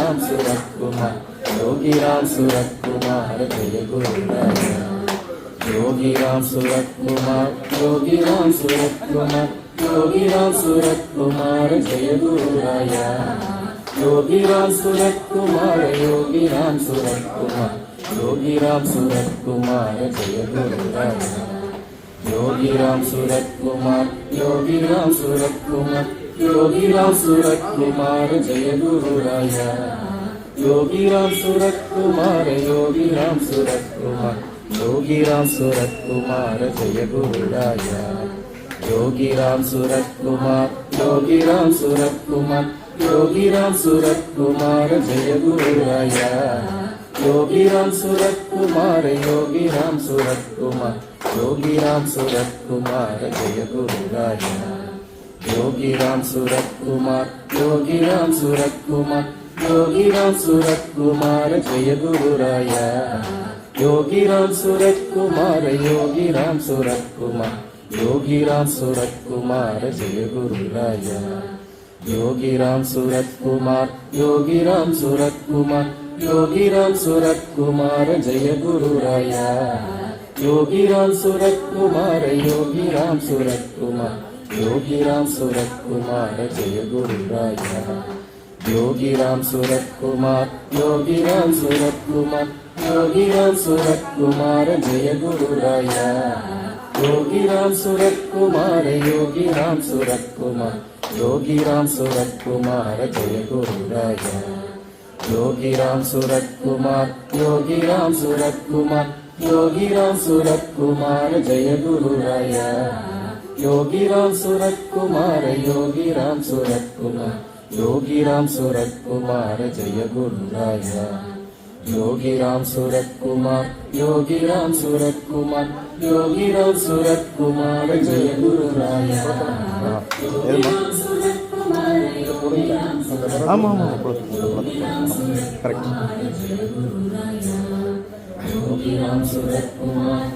ராம் சுரத்குமார் யோகி ராம் சுரத்குமார் ஜெய குருராயா யோகி ராம் சுரத்குமார் யோகி ராம் சுரத்குமார் யோகி ராம் சுரத்குமார் ஜெய குருராயா யோகி ராம் சுரத்குமார் யோகி ராம் சுரத்குமார் யோகி ராம் சுரத்குமார் ஜெய குருராயா யோகி ராம் சுரத்குமார் யோகி ராம் சுரத்குமார் யோகி ராம் சுரத்குமார் ஜெய குருராயா யோகி ராம் சுரத்குமார் யோகி ராம் சுரத்குமார் யோகி ராம் சுரத்குமார் ஜெய குருராயா யோகி ராம் சுரத்குமார் யோகி ராம் சுரத்குமார் யோகி ராம் சுரத்குமார் ஜெய குருராயா யோகி ராம் சுரத்குமார் யோகி ராம் சுரத்குமார் யோகி ராம் சுரத்குமார் ஜெய குருராயா யோகி ராம் சுரத்குமார் யோகி ராம் சுரத்குமார் யோகி ராம் சுரத்குமார் ஜெய குருராயா யோகி ராம் சுரத்குமார் யோகி ராம் சுரத்குமார் யோகி ராம் சுரத்குமார் ஜெய குருராயா யோகி ராம் சுரத்குமார் யோகி ராம் சுரத்குமார் யோகி ராம் சுரத்குமார் ஜெய குருராயா யோகி ராம் சுரத்குமார் யோகி ராம் சுரத்குமார் யோகி ராம் சுரத்குமார் ஜெய குருராயா யோகி ராம் சுரத்குமார் யோகி ராம் சுரத்குமார் யோகி ராம் சுரத்குமார் ஜெய குருராயா யோகி ராம் சுரத்குமார் யோகி ராம் சுரத்குமார் யோகி ராம் சுரத்குமார் ஜெய குருராயா யோகி ராம் சுரத்குமார் யோகி ராம் சுரத்குமார் யோகி ராம் சுரத்குமார் ஜெய குருராயா யோகி ராம் சுரத்குமார் யோகி ராம் சுரத்குமார் யோகி ராம் சுரத்குமார் ஜெய குருராயா யோகி ராம் சுரத்குமார் யோகி ராம் சுரத்குமார் யோகி ராம் சுரத்குமார் ஜெய குருராயா ஆமா ஆமா கரெக்ட் யோகி ராம் சுரத்குமார்